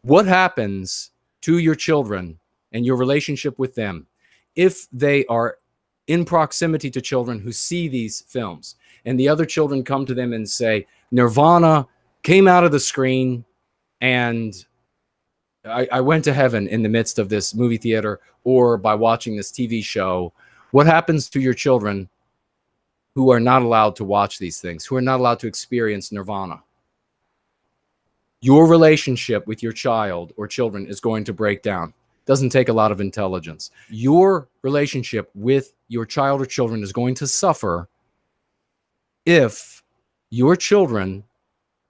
What happens to your children and your relationship with them if they are in proximity to children who see these films and the other children come to them and say, Nirvana came out of the screen and I went to heaven in the midst of this movie theater or by watching this TV show? What happens to your children who are not allowed to watch these things, who are not allowed to experience Nirvana? Your relationship with your child or children is going to break down. Doesn't take a lot of intelligence. Your relationship with your child or children is going to suffer if your children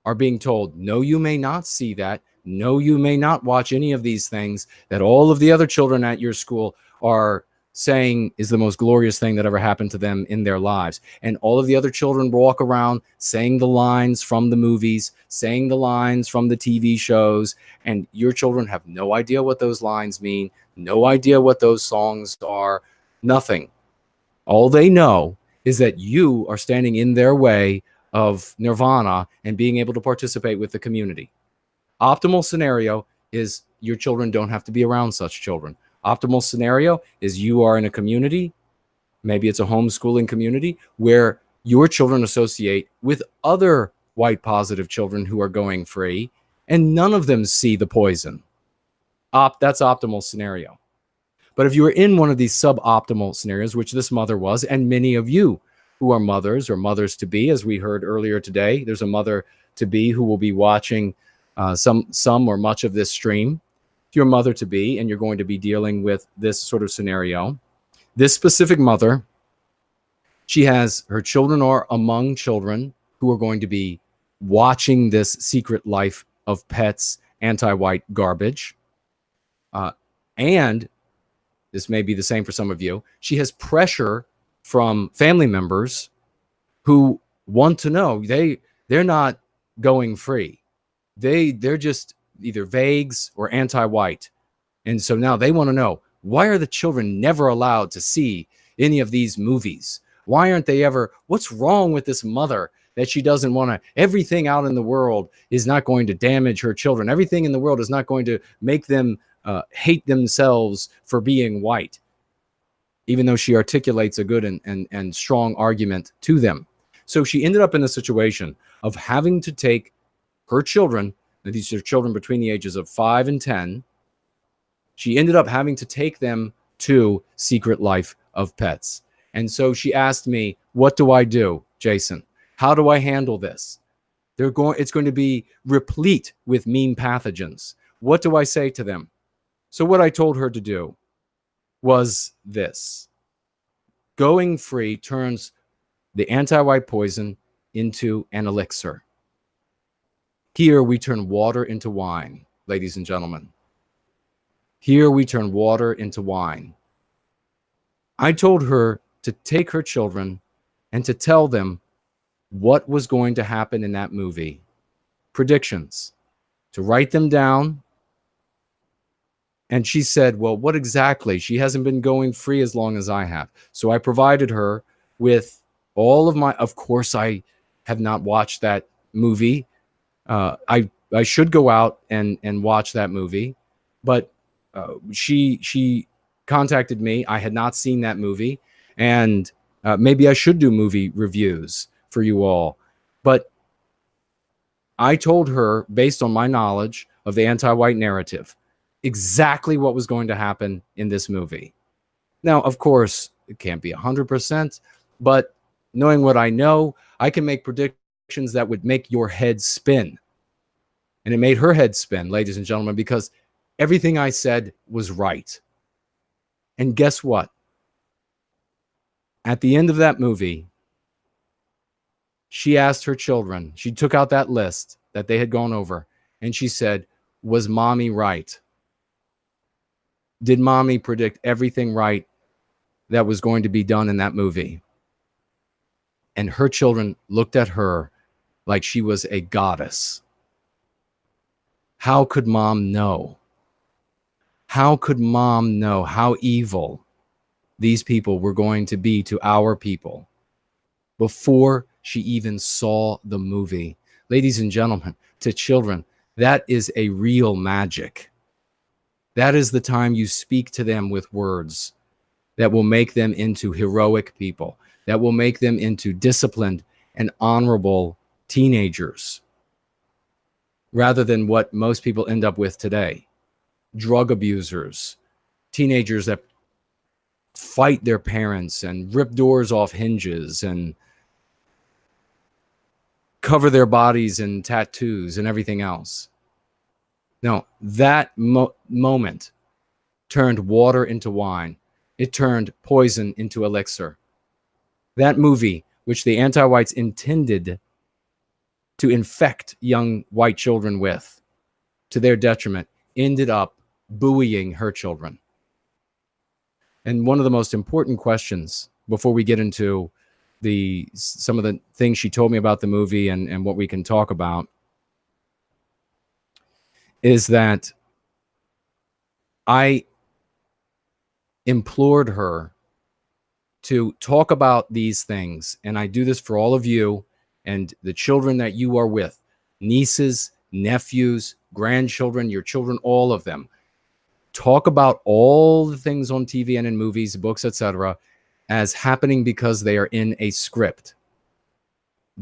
are being told, no, you may not see that. No, you may not watch any of these things that all of the other children at your school are saying is the most glorious thing that ever happened to them in their lives. And all of the other children walk around saying the lines from the movies, saying the lines from the TV shows, and your children have no idea what those lines mean, no idea what those songs are, nothing. All they know is that you are standing in their way of Nirvana and being able to participate with the community. Optimal scenario is your children don't have to be around such children. Optimal scenario is you are in a community, maybe it's a homeschooling community, where your children associate with other white positive children who are going free, and none of them see the poison. That's optimal scenario. But if you are in one of these suboptimal scenarios, which this mother was, and many of you who are mothers or mothers-to-be, as we heard earlier today, there's a mother-to-be who will be watching some or much of this stream. If you're a mother-to-be and you're going to be dealing with this sort of scenario, this specific mother, she has her children are among children who are going to be watching this Secret Life of Pets anti-white garbage. And this may be the same for some of you. She has pressure from family members who want to know they're not going free. They're just either vagues or anti-white. And so now they want to know, why are the children never allowed to see any of these movies? Why aren't they ever, what's wrong with this mother that she doesn't want to, everything out in the world is not going to damage her children. Everything in the world is not going to make them hate themselves for being white, even though she articulates a good and strong argument to them. So she ended up in a situation of having to take her children, these are children between the ages of 5 and 10, she ended up having to take them to Secret Life of Pets. And so she asked me, what do I do, Jason? How do I handle this? It's going to be replete with mean pathogens. What do I say to them? So what I told her to do was this. Going free turns the anti-white poison into an elixir. Here we turn water into wine, ladies and gentlemen. Here we turn water into wine. I told her to take her children and to tell them what was going to happen in that movie. Predictions. To write them down. And she said, well, what exactly? She hasn't been going free as long as I have. So I provided her with all of my, of course, I have not watched that movie. I should go out and watch that movie, but she contacted me. I had not seen that movie, and maybe I should do movie reviews for you all. But I told her, based on my knowledge of the anti-white narrative, exactly what was going to happen in this movie. Now, of course, it can't be 100%, but knowing what I know, I can make predictions that would make your head spin. And it made her head spin, ladies and gentlemen, because everything I said was right. And guess what? At the end of that movie, she asked her children, she took out that list that they had gone over, and she said, was mommy right? Did mommy predict everything right that was going to be done in that movie? And her children looked at her like she was a goddess. How could mom know? How could mom know how evil these people were going to be to our people before she even saw the movie? Ladies and gentlemen, to children, That is a real magic. That is the time you speak to them with words that will make them into heroic people, that will make them into disciplined and honorable teenagers, rather than what most people end up with today. Drug abusers, teenagers that fight their parents and rip doors off hinges and cover their bodies in tattoos and everything else. No, that moment turned water into wine. It turned poison into elixir. That movie, which the anti-whites intended to infect young white children with, to their detriment, ended up buoying her children. And one of the most important questions before we get into some of the things she told me about the movie and what we can talk about is that I implored her to talk about these things. And I do this for all of you and the children that you are with, nieces, nephews, grandchildren, your children, all of them. Talk about all the things on TV and in movies, books, etc., as happening because they are in a script.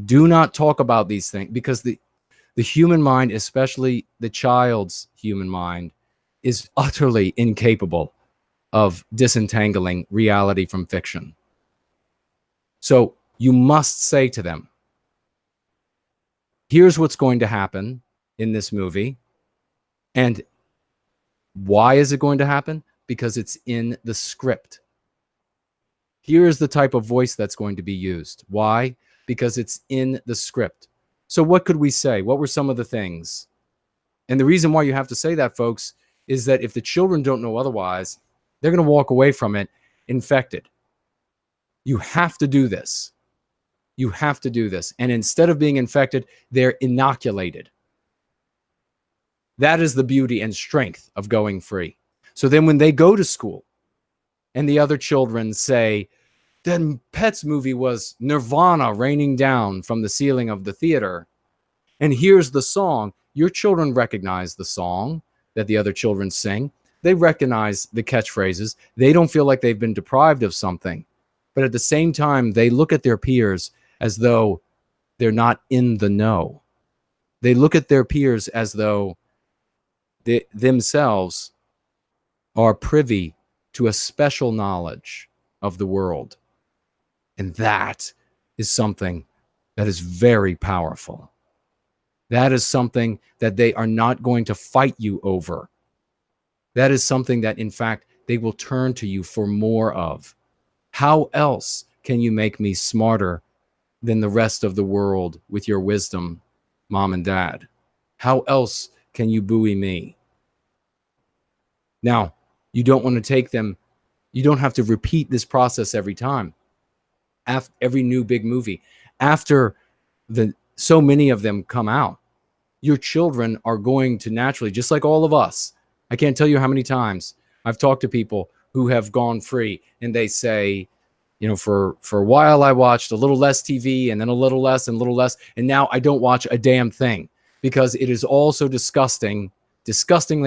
Do not talk about these things, because the human mind, especially the child's human mind, is utterly incapable of disentangling reality from fiction. So you must say to them, here's what's going to happen in this movie. And why is it going to happen? Because it's in the script. Here's the type of voice that's going to be used. Why? Because it's in the script. So what could we say? What were some of the things? And the reason why you have to say that, folks, is that if the children don't know otherwise, they're going to walk away from it infected. You have to do this. You have to do this. And instead of being infected, they're inoculated. That is the beauty and strength of going free. So then when they go to school and the other children say, then Pet's movie was Nirvana raining down from the ceiling of the theater, and here's the song, your children recognize the song that the other children sing. They recognize the catchphrases. They don't feel like they've been deprived of something. But at the same time, they look at their peers as though they're not in the know. They look at their peers as though they themselves are privy to a special knowledge of the world. And that is something that is very powerful. That is something that they are not going to fight you over. That is something that, in fact, they will turn to you for more of. How else can you make me smarter than the rest of the world with your wisdom, mom and dad? How else can you buoy me? Now, you don't want to take them, you don't have to repeat this process every time. After every new big movie, after so many of them come out, your children are going to naturally, just like all of us. I can't tell you how many times I've talked to people who have gone free and they say, you know, for a while I watched a little less TV and then a little less and a little less. And now I don't watch a damn thing because it is all so disgustingly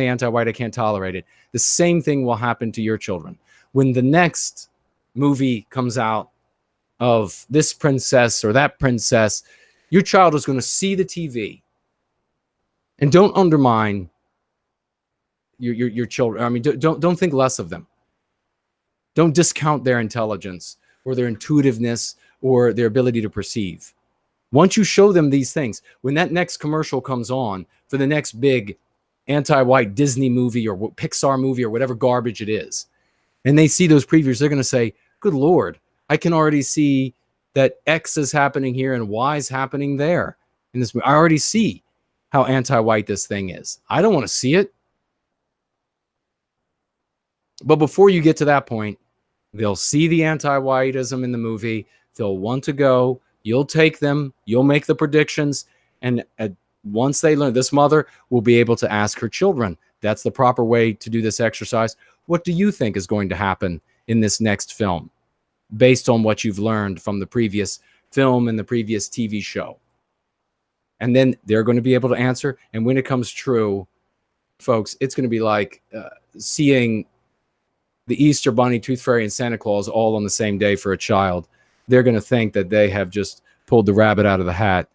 anti-white. I can't tolerate it. The same thing will happen to your children. When the next movie comes out of this princess or that princess, your child is going to see the TV. And don't undermine your children. I mean, don't think less of them. Don't discount their intelligence or their intuitiveness or their ability to perceive. Once you show them these things, when that next commercial comes on for the next big anti-white Disney movie or Pixar movie or whatever garbage it is, and they see those previews, they're going to say, good Lord, I can already see that X is happening here and Y is happening there in this movie. I already see how anti-white this thing is. I don't want to see it. But before you get to that point, they'll see the anti-whiteism in the movie. They'll want to go. You'll take them. You'll make the predictions. And once they learn, this mother will be able to ask her children. That's the proper way to do this exercise. What do you think is going to happen in this next film based on what you've learned from the previous film and the previous TV show? And then they're going to be able to answer. And when it comes true, folks, it's going to be like seeing the Easter Bunny, Tooth Fairy, and Santa Claus all on the same day for a child. They're going to think that they have just pulled the rabbit out of the hat.